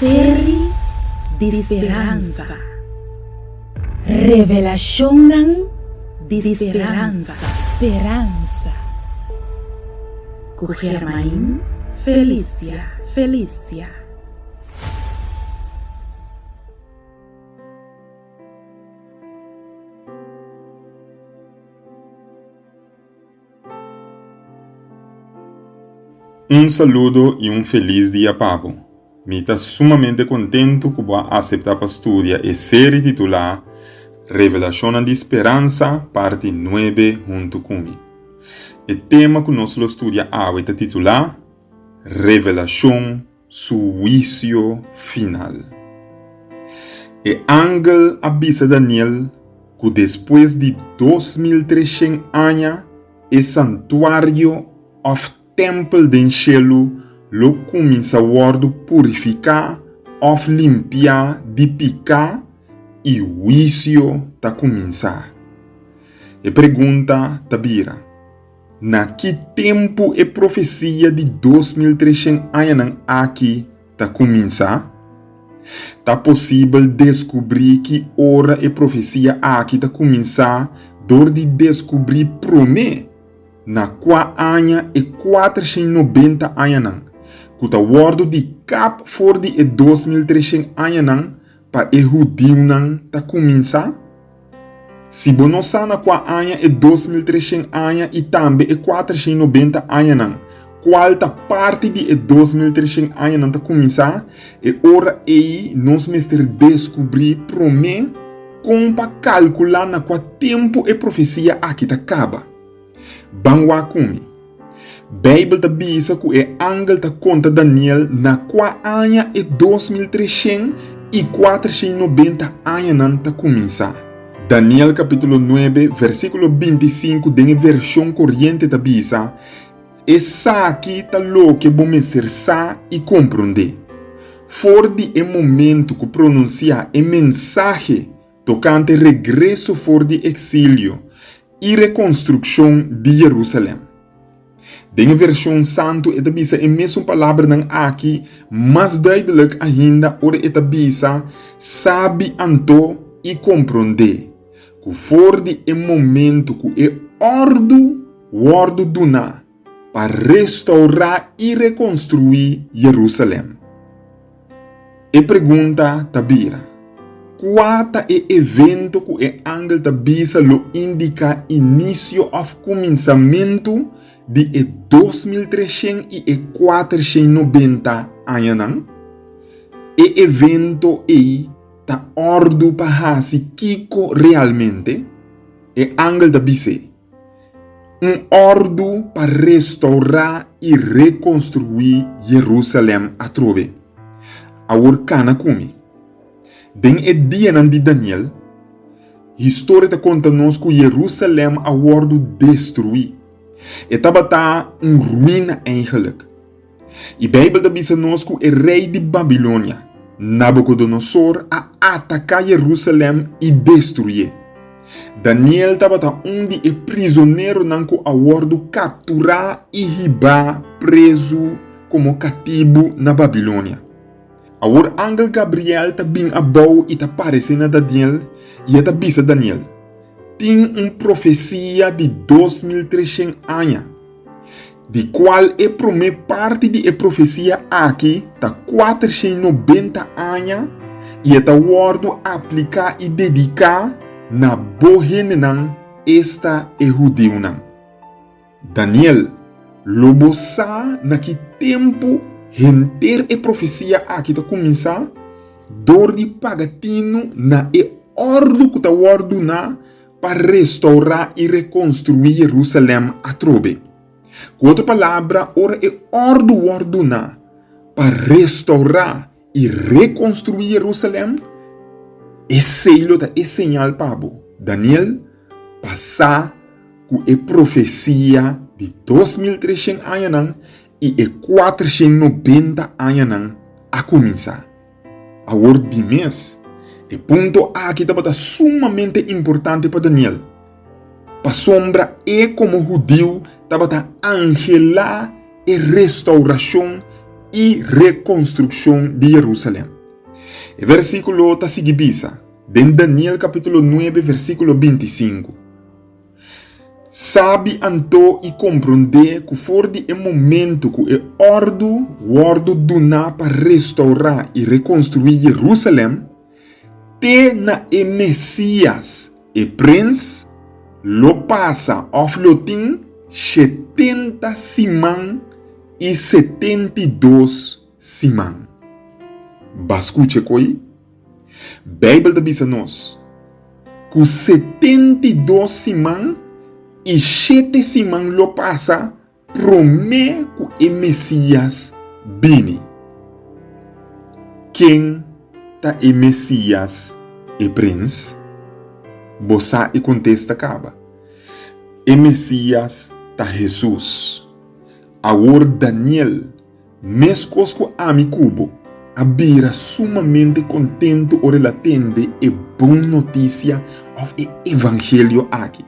série de esperança. Revelação de esperança. Esperança. Com Germain Felícia. Um saludo e um feliz dia, Pablo. Me está sumamente contento que vou aceitar para estudar a série titular Revelação de Esperança, parte 9, junto comigo. O tema que nós estudamos hoje é titular Revelação, su juízo final. O ángel avisa Daniel que depois de 2300 anos, o santuário of templo do cielo lo começa a purificar, of limpiar, de picar e o juízo está começar. E pergunta Tabira, na que tempo a profecia de 2300 anos aqui está começar? Está possível descobrir que hora a profecia aqui está começar, dor de descobrir promê na qua anya e 490 anos, que está guardo de cap for de 2300 anos para o judeu não está começar? Se você na qua anya e 2300 anos e também e 490 anos, qual tá parte de 2300 anos está começar? E ora aí nós mestre descobrir promê como para calcular na qual tempo a profecia aqui tá acaba. Bangwa kumi. Bíblia diz que o ángel ta conta Daniel na qua anya e 2300 e 490 anos não ta começar. Daniel capítulo 9, versículo 25 de versão corrente ta diz: essa aqui ta lo que bom mestre sa e compreender. For de momento que pronuncia a mensagem tocante regresso for de exílio e reconstrução de Jerusalém. Dengue versão santo etabisa a mesma palavra não aqui, mas duidelijk ainda ora etabisa sabe anto e compreender. Que for de momento que é ordo duna para restaurar e reconstruir Jerusalém. E pergunta Tabira, qual é o evento que o ángel da Bisa lo indica início of começamento de 2300 e 490 anos? E evento aí está ordo para se Kiko realmente? O ángel da Bisa ordo para restaurar e reconstruir Jerusalém a trove. A urcana come. Den dia de Daniel, a história te conta nos que Jerusalém a wordo destruído. Estava ruína eigenlijk. E a Bíblia diz nos que o rei de Babilônia, Nabucodonosor, a atacar Jerusalém e destruir. Daniel estava onde é prisioneiro nanco a wordo capturar e ribar preso como cativo na Babilônia. Our ángel Gabriel ta bing abau e ta parece na Daniel e ta bisa Daniel. Tem profecia de 2300 anos, de qual é promê parte de profecia aqui ta 490 anos e ta wordo aplicar e dedicar na bohenenan esta e judeu nan. Daniel lobosa na que tempo Renter e profecia aqui está começar, dor de pagatino na e ordo que está ordo na para restaurar e reconstruir Jerusalém a trobe. Com outra palavra, ora é ordo na para restaurar e reconstruir Jerusalém. É selo da é sinal pabo. Daniel passar com a profecia de 2300 anos e 490 anos a começar. A hora de mês, o ponto aqui estava sumamente importante para Daniel. Para sombra como judeu estava angelar e restauração e reconstrução de Jerusalém. O versículo está seguindo, em Daniel capítulo 9, versículo 25. Sabe anto e compreender que for de momento que é ordo donar para restaurar e reconstruir Jerusalém, te na e Messias e Prince lo passa of lotin 70 simão e 72 simão. Bascuche coi? Bíblia da bisa nós. Com 72 simão e 7 simão lo passa promê que o Messias bini. Quem tá o Messias e Prince? Bossa e contesta acaba. O Messias tá Jesus. Agora Daniel, mescos com ami cubo, abira sumamente contento o relatende e boa notícia of o evangelho aqui.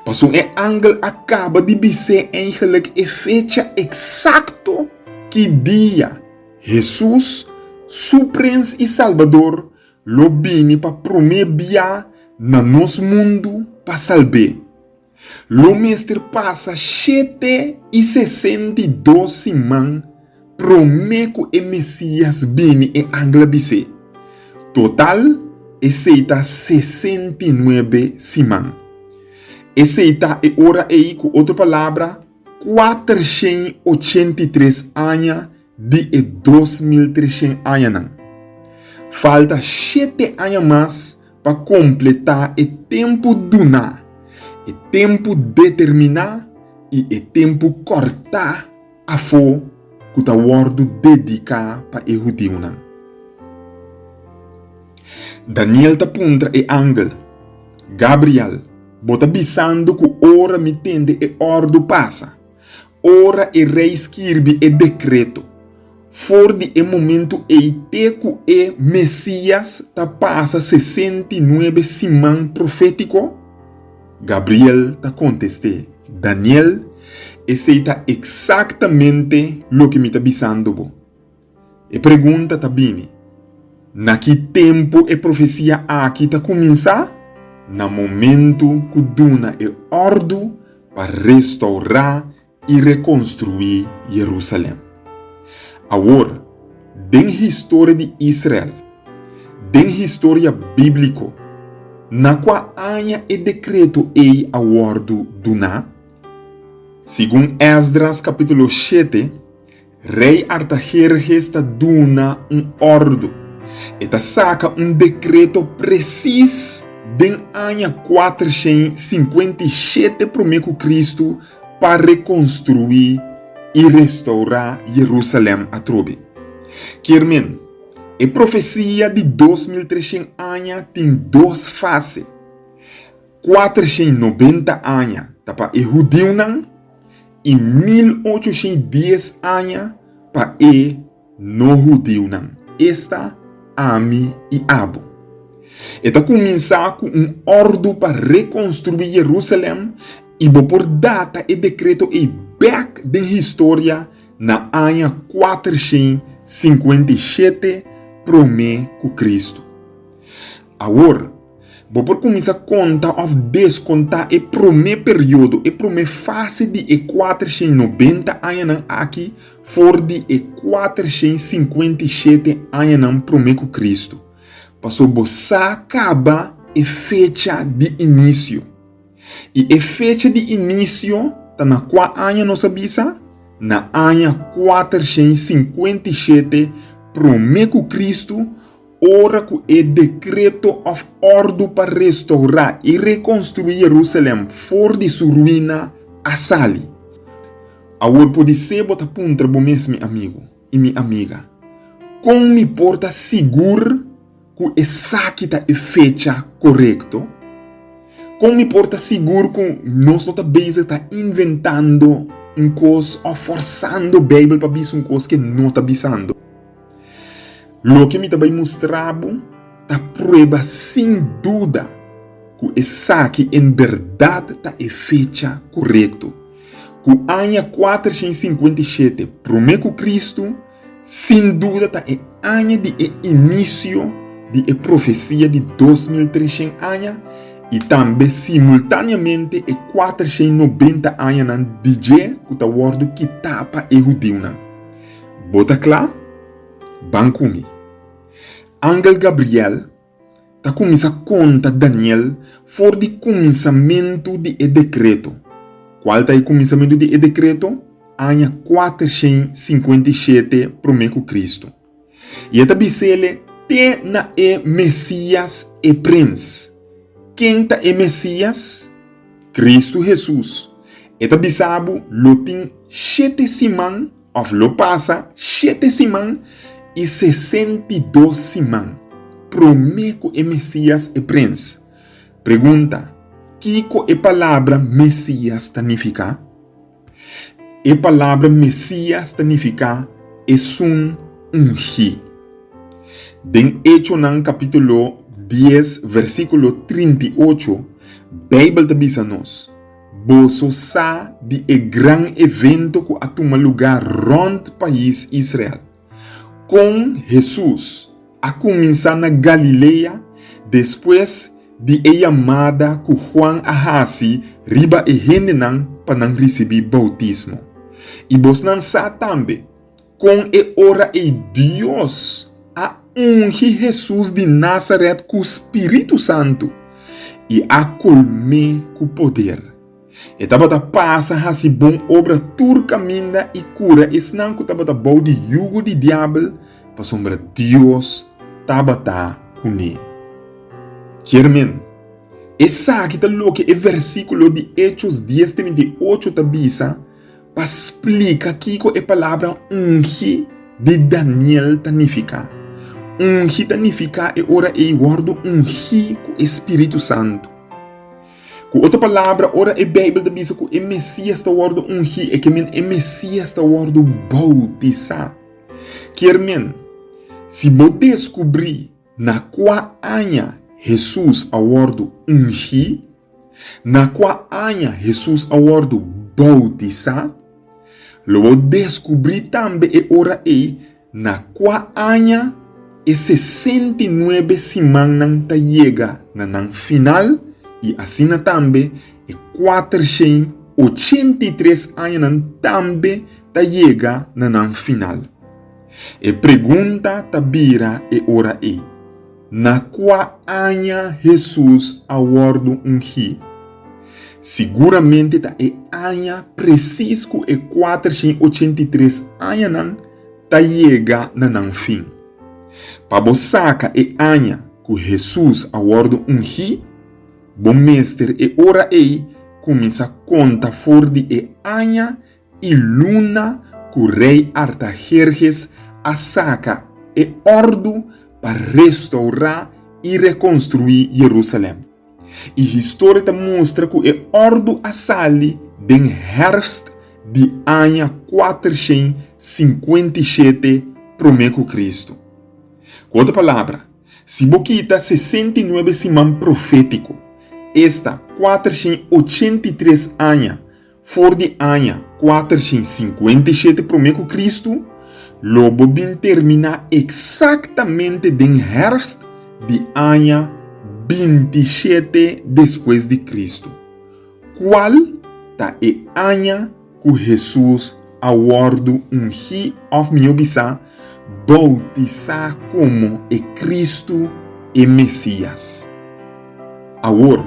Passou o ángel acaba de dizer eigenlijk a fecha exacto que dia Jesus, su Prince e Salvador, lo bini para prometer na nosso mundo para salvar. Lo mestre passa 762 simão promete que o Messias bini e ángel bise. Total, aceita 69 simão. Aceita e ora aí com outra palavra 483 anos de 2300 anos. Falta 7 anos mais para completar o tempo donar, o tempo determinar e o tempo cortar a fo que está wordo dedicar para o judeu. Daniel está punta e ángel Gabriel bota bisando que ora me tende e ordo passa. Ora e rei escreve e decreto. For de momento e teco e Messias ta passa 69 simão profético. Gabriel ta conteste. Daniel aceita exatamente lo que me está bisando bo. E pergunta ta bini. Na que tempo e profecia aqui ta começar? Na momento que duna e ordo para restaurar e reconstruir Jerusalém. Agora, den história de Israel, den história bíblica, na qual há e decreto e a ordo duna, segundo Esdras capítulo 7, rei Artajerjes duna ordo, e saca decreto preciso den ano 457 promete Cristo para reconstruir e restaurar Jerusalém a trobe. Quermen, a profecia de 2300 anos tem duas fases. 490 anos para o judeu e 1810 anos para o não judeu. Esta Ami e Abo. Eta começar com ordo para reconstruir Jerusalém e por data e decreto e back da história na ano 457 promete com Cristo. Agora, por começar a contar ou descontar e promete período e promete fase de 490 anos aqui for de 457 anos promete com Cristo. Passou você acaba a fecha de início. E a fecha de início está na qual ano nós sabemos? Na ano 457 promete Cristo ora que o decreto of ordo para restaurar e reconstruir Jerusalém for de sua ruína a sali. Agora pode ser botar punta bom mesmo amigo e minha amiga. Como me porta seguro que essa está a fecha correto? Como me porta seguro que nós não está inventando coisa ou forçando a Bíblia para dizer coisa que não está dizendo? Lo que me está mostrando está prova sem dúvida que essa aqui em verdade está a fecha correto. Que o ano 457 promete Cristo Sin duda ta é ano de início de profecia de 2300 anos e também simultaneamente 490 anos de dia que está word que tapa e judeu. Bota claro? Bancumi. Ángel Gabriel ta começa a conta Daniel for de começamento de decreto. Qual tá o começamento de decreto? Ano 457 promeco Cristo. E esta bisele te na Messias e Prince. Quem tá Messias? Cristo Jesus. Esta bisabu lo tem 7 semanas, ou lo passa 7 semanas e 62 semanas. Promeco Messias e Prince. Pergunta, Kiko a palavra Messias significa? A palavra Messias significa ungi. Den Hecho nan capítulo 10, versículo 38, Bíblia diz a nós, Boso sa de gran evento que atuma lugar rond país Israel. Com Jesus, a começar na Galileia, depois de chamada que Juan Ahasi riba e hendenan para não receber bautismo. E vos não sa também, com ora e Deus a ungir Jesus de Nazaret com o Espírito Santo e a colme com poder. E tabata passa hasi bom obra turcaminda e cura e senão que tabata bau de jugo de diabo para sombra Deus tabata kune. Quermen, essa que tá louca é versículo de Hechos 10:38 tabisa para explicar que a palavra ungi de Daniel significa. Ungi significa é ora e guardo ungi com o Espírito Santo. Com outra palavra, ora a Bíblia diz que o Messias está guardo ungi e que o Messias está guardo bautizar. Quermen, se você descobrir na qual ano Jesus a guardo ungi, na qual ano Jesus a guardo bautizar, lo descobrir também é ora e na qual ano e 69 semanas ta chega na final e assim também e 483 anos também ta chega na final. E pergunta tabira e ora e na qual ano Jesus a guardo ungi? Seguramente ta é ano preciso e 483 anos ta chega na fim. Para você é ano que Jesus a guardo ungi, bom mestre e ora e começa a conta for de ano e luna que o rei Artajerjes a saca e ordo para restaurar e reconstruir Jerusalém. E a história mostra que o ordo a sali den herfst de ano 457 promeco Cristo. Com outra palavra, se boquita 69 semanas profético, esta 483 anos for de ano 457 promeco Cristo, logo bem termina exatamente den herfst de ano 27 depois de Cristo. Qual tá é ano que Jesus a guardo ungi of miobisa bautizar como é Cristo e Messias. Agora,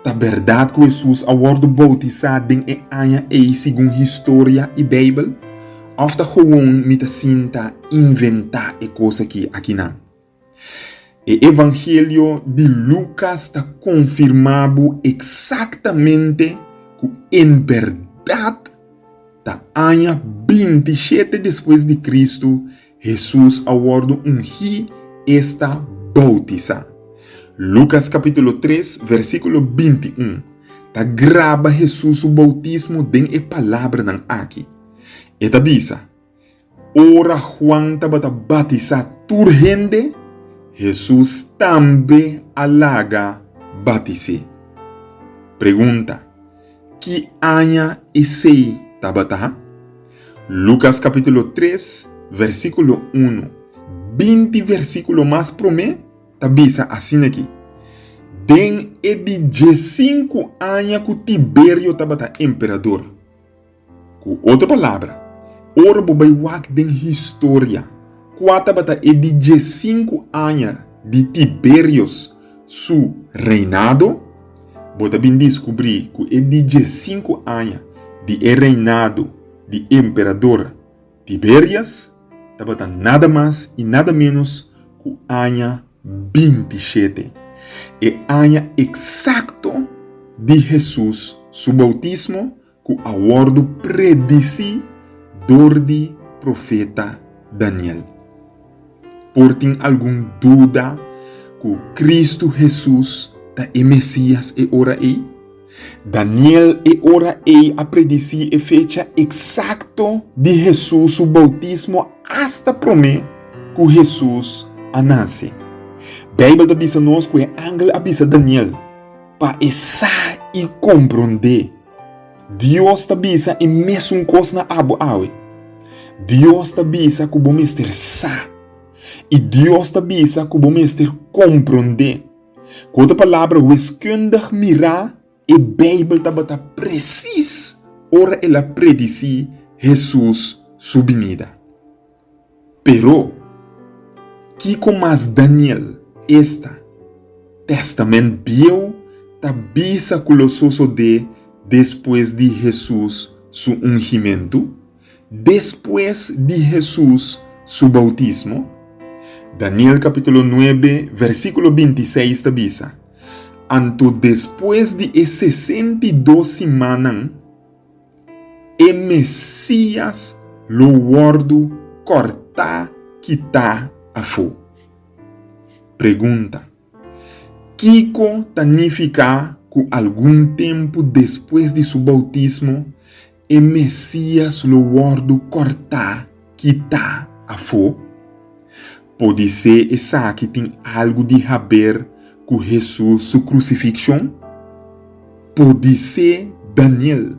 tá verdade que Jesus a guardo bautizar den é ano e segundo história e Bíblia? Of tá gewoon me tá sinta inventar e coisa aqui não. O Evangelho de Lucas está confirmado exatamente que, em verdade, da ano 27 depois de Cristo, Jesus a guardo ungi esta bautiza. Lucas capítulo 3, versículo 21. Tá grava Jesus o bautismo den e palavra nan aqui. Eta bisa, ora Juan tabata batiza turgente, Jesus também alaga batize. Pergunta, que ano esse tabata? Lucas capítulo 3, versículo 1, 20 versículo más promé, tabisa assim aqui. Den é de 15 anos que Tiberio tabata imperador. Com outra palavra, ora bobai wak den história. Quata bata é de 15 anos de Tiberios su reinado. Bota bem descobrir que é de 15 anos de reinado de imperador Tiberias. Tabata nada mais e nada menos que ano 27. É ano exato de Jesus, su bautismo, que aguardo predisi dor de profeta Daniel. Por tem algum dúvida que Cristo Jesus é Messias e ora aí? Daniel e ora aí a predisi a fecha exato de Jesus, su bautismo, hasta promê que Jesus nasce. Bíblia avisa nós que o ángel avisa Daniel para essa e compreender. Deus avisa e mesmo coisa na abo awe. Deus avisa que o bom mestre sa. E Deus avisa que o bom mestre compreender. Com outra palavra, o esconder mirar e Bíblia tabata precis ora ela predisi Jesus subinida. Pero que com mais Daniel esta testamento bio tabisa culososo de depois de Jesus su ungimento, depois de Jesus su bautismo. Daniel capítulo 9 versículo 26 tabisa: anto depois de 62 semanas e Messias lo guardo cortar quitar a fogo. Pergunta: Kiko significa que algum tempo depois de seu bautismo, o Messias lo guardo cortar, quitar a fogo? Pode ser essa que tem algo de a ver com Jesus, sua crucifixão? Pode ser Daniel,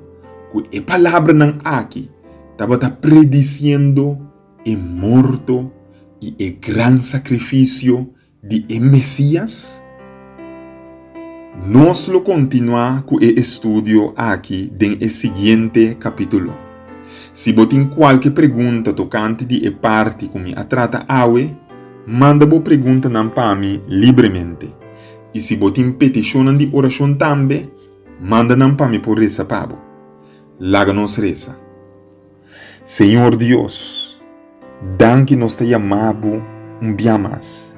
que a palavra não aqui estava predizendo o morto e o grande sacrifício de Messias? Nós lo continuar com o estudo aqui no seguinte capítulo. Se você tem qualquer pergunta tocante de parte que me trata awe, manda boa pergunta para mim livremente. E se você tem petição de oração também, manda para mim por reza pabo. Laga-nos reza. Senhor Deus, danke nos te chamado dia mais.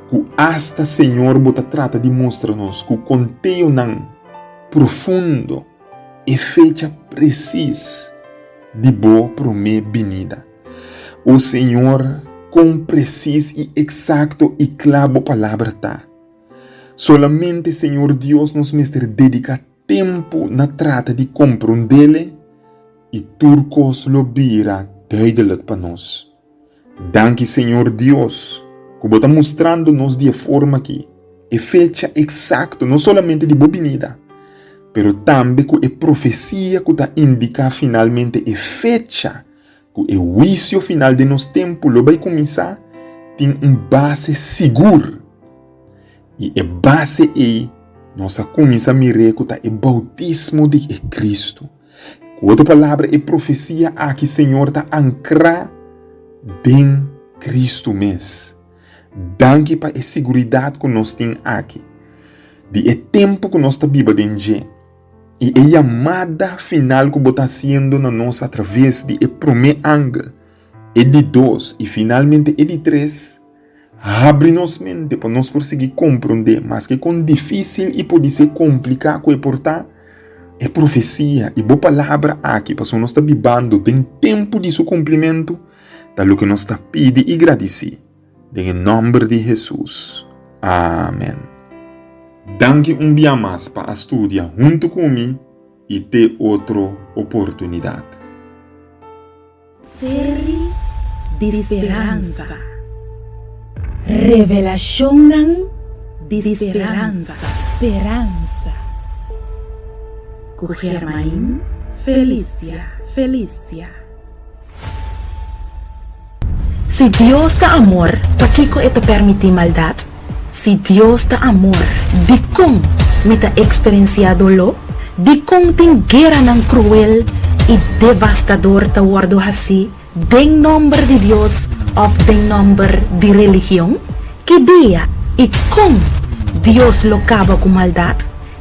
Que hasta Senhor bota trata de mostrar-nos que o conteúdo não profundo e fecha precisa de boa promê vinda. O Senhor com preciso e exato e claro palavra tá. Solamente Senhor Deus nos mestre dedica tempo na trata de compreendê-lo e turcos lo vira duidelijk para nós. Danke Senhor Deus, que está mostrando-nos de forma que é fecha exato, não somente de boa vinda, pero também que é profecia que está indica finalmente é fecha, que o juízo final de nosso tempo lo vai começar, tem base seguro. E a base é, nós começamos a mirar que é o bautismo de Cristo. Com outra palavra, é profecia a que o Senhor está ancrado em Cristo mesmo. Danke para a segurança que nós temos aqui. De é tempo que nós estamos vivendo. E a chamada final que está sendo na nossa através de primeiro ângulo, é de 2 e finalmente é de 3. Abre-nos mente para nós conseguir compreender, mas que com difícil e pode ser complicado que portar é profecia e boa palavra aqui, para nós estar vivendo em tempo de seu cumprimento, tal que nós está pedindo e agradecer. Em nome de Jesus. Amém. Danke dia mais para estudar junto comigo e ter outra oportunidade. Série de esperança. Revelação de esperança. Esperança. Com Germain Felícia. Si Dios da amor, ¿para qué te permite maldad? Si Dios da amor, ¿de cómo me ha experienciado lo? ¿De cómo ten guerra tan cruel y devastador te guardo así? ¿Den nombre de Dios o den nombre de religión? ¿Qué día y cómo Dios lo acaba con maldad?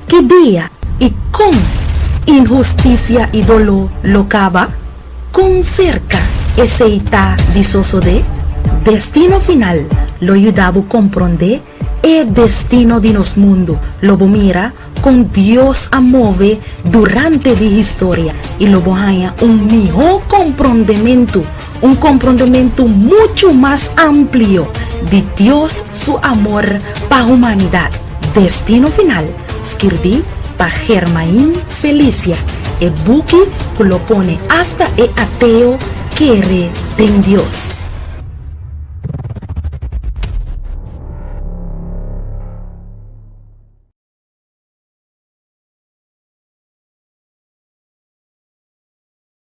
¿Qué día y cómo injusticia y dolor lo acaba? Con cerca ese está disoso de destino final lo ayudaba a comprender el destino de nos mundo lo mira con Dios a mover durante la historia y lo haya un mejor comprendimiento mucho más amplio de Dios su amor para la humanidad. Destino final escribí para Germain Felicia el buque que lo pone hasta el ateo quiere en Dios.